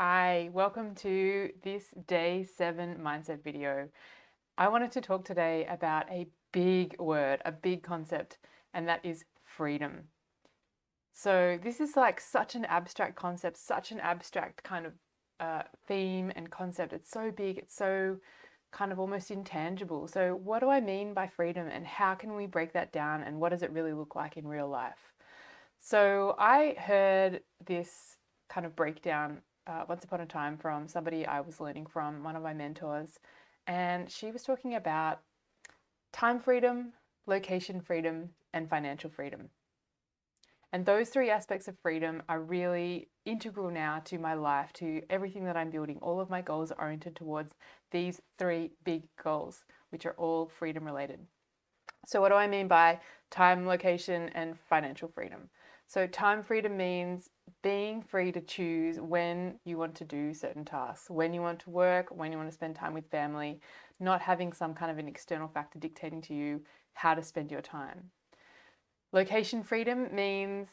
Hi, welcome to this day 7 mindset video. I wanted to talk today about a big word, a big concept, and that is freedom. So this is like such an abstract concept, such an abstract kind of theme and concept. It's so big, it's so kind of almost intangible. So what do I mean by freedom, and how can we break that down, and what does it really look like in real life? So I heard this kind of breakdown once upon a time from somebody I was learning from, one of my mentors, and she was talking about time freedom, location freedom, and financial freedom. And those three aspects of freedom are really integral now to my life, to everything that I'm building. All of my goals are oriented towards these three big goals, which are all freedom related. So what do I mean by time, location, and financial freedom? So time freedom means being free to choose when you want to do certain tasks, when you want to work, when you want to spend time with family, not having some kind of an external factor dictating to you how to spend your time. Location freedom means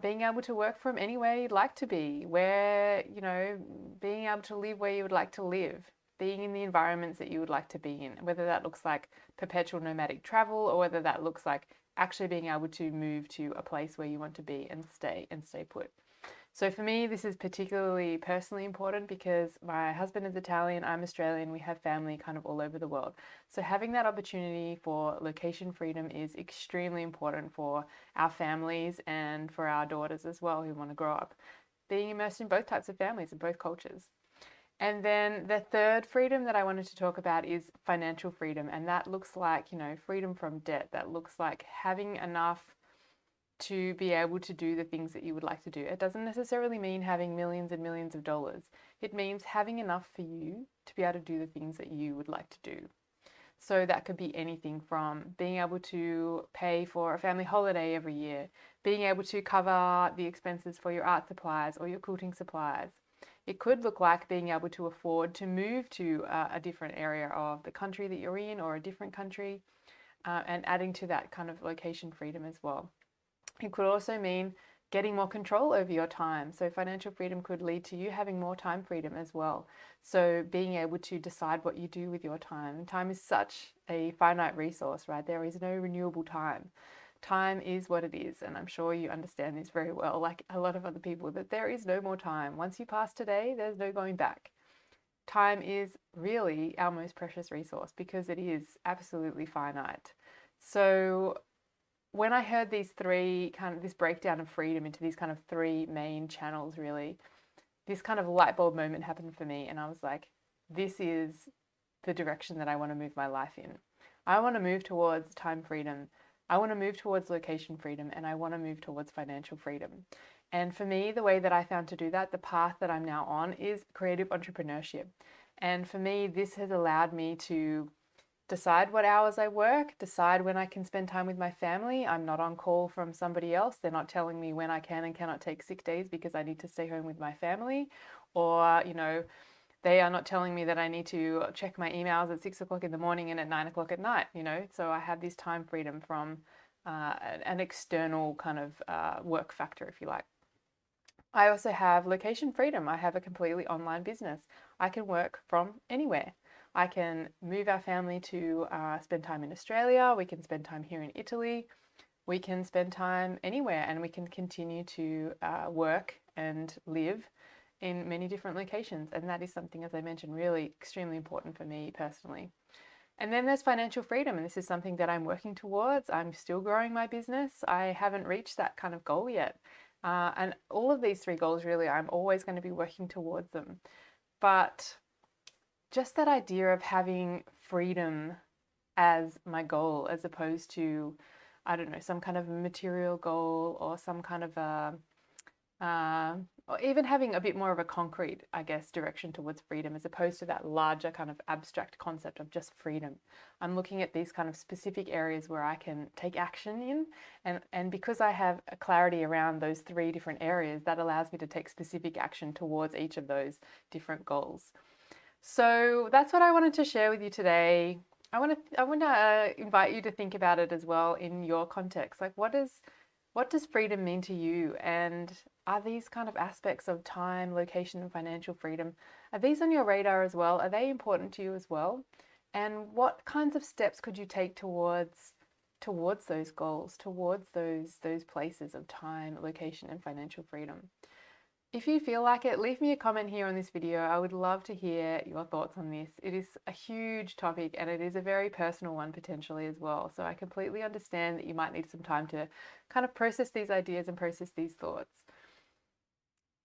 being able to work from anywhere you'd like to be, being able to live where you would like to live, being in the environments that you would like to be in, whether that looks like perpetual nomadic travel or whether that looks like actually being able to move to a place where you want to be and stay put. So for me, this is particularly personally important because my husband is Italian, I'm Australian, we have family kind of all over the world. So having that opportunity for location freedom is extremely important for our families and for our daughters as well who want to grow up being immersed in both types of families and both cultures. And then the third freedom that I wanted to talk about is financial freedom. And that looks like, freedom from debt. That looks like having enough to be able to do the things that you would like to do. It doesn't necessarily mean having millions and millions of dollars. It means having enough for you to be able to do the things that you would like to do. So that could be anything from being able to pay for a family holiday every year, being able to cover the expenses for your art supplies or your quilting supplies. It could look like being able to afford to move to a different area of the country that you're in or a different country, and adding to that kind of location freedom as well. It could also mean getting more control over your time. So financial freedom could lead to you having more time freedom as well. So being able to decide what you do with your time. Time is such a finite resource, right? There is no renewable time. Time is what it is, and I'm sure you understand this very well, like a lot of other people, that there is no more time. Once you pass today, there's no going back. Time is really our most precious resource because it is absolutely finite. So when I heard this breakdown of freedom into these kind of three main channels, really, this kind of light bulb moment happened for me. And I was like, this is the direction that I want to move my life in. I want to move towards time freedom. I want to move towards location freedom, and I want to move towards financial freedom. And for me, the way that I found to do that, the path that I'm now on, is creative entrepreneurship. And for me, this has allowed me to decide what hours I work, decide when I can spend time with my family. I'm not on call from somebody else. They're not telling me when I can and cannot take sick days because I need to stay home with my family. Or, they are not telling me that I need to check my emails at 6 o'clock in the morning and at 9 o'clock at night, So I have this time freedom from an external kind of work factor, if you like. I also have location freedom. I have a completely online business. I can work from anywhere. I can move our family to spend time in Australia. We can spend time here in Italy. We can spend time anywhere, and we can continue to work and live in many different locations. And that is something, as I mentioned, really extremely important for me personally. And then there's financial freedom, and this is something that I'm working towards. I'm still growing my business. I haven't reached that kind of goal yet. And all of these three goals, really, I'm always going to be working towards them. But just that idea of having freedom as my goal, as opposed to, I don't know, some kind of material goal or some kind of or even having a bit more of a concrete, I guess, direction towards freedom, as opposed to that larger kind of abstract concept of just freedom. I'm looking at these kind of specific areas where I can take action in. And because I have a clarity around those three different areas, that allows me to take specific action towards each of those different goals. So that's what I wanted to share with you today. I want to invite you to think about it as well in your context. Like, what does What does freedom mean to you? And are these kind of aspects of time, location, and financial freedom, are these on your radar as well? Are they important to you as well? And what kinds of steps could you take towards those goals, towards those places of time, location, and financial freedom? If you feel like it, leave me a comment here on this video. I would love to hear your thoughts on this. It is a huge topic and it is a very personal one potentially as well. So I completely understand that you might need some time to kind of process these ideas and process these thoughts.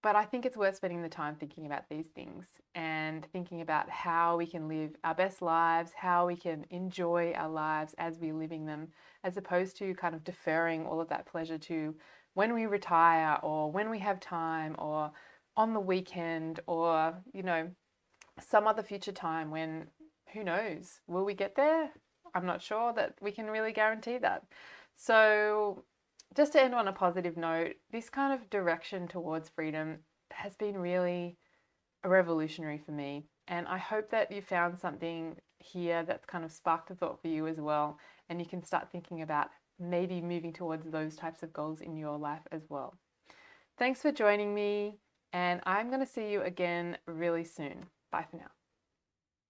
But I think it's worth spending the time thinking about these things and thinking about how we can live our best lives, how we can enjoy our lives as we're living them, as opposed to kind of deferring all of that pleasure to when we retire or when we have time or on the weekend or, some other future time when, who knows, will we get there? I'm not sure that we can really guarantee that. So just to end on a positive note, this kind of direction towards freedom has been really revolutionary for me. And I hope that you found something here that's kind of sparked a thought for you as well. And you can start thinking about maybe moving towards those types of goals in your life as well. Thanks for joining me, and I'm going to see you again really soon. Bye for now.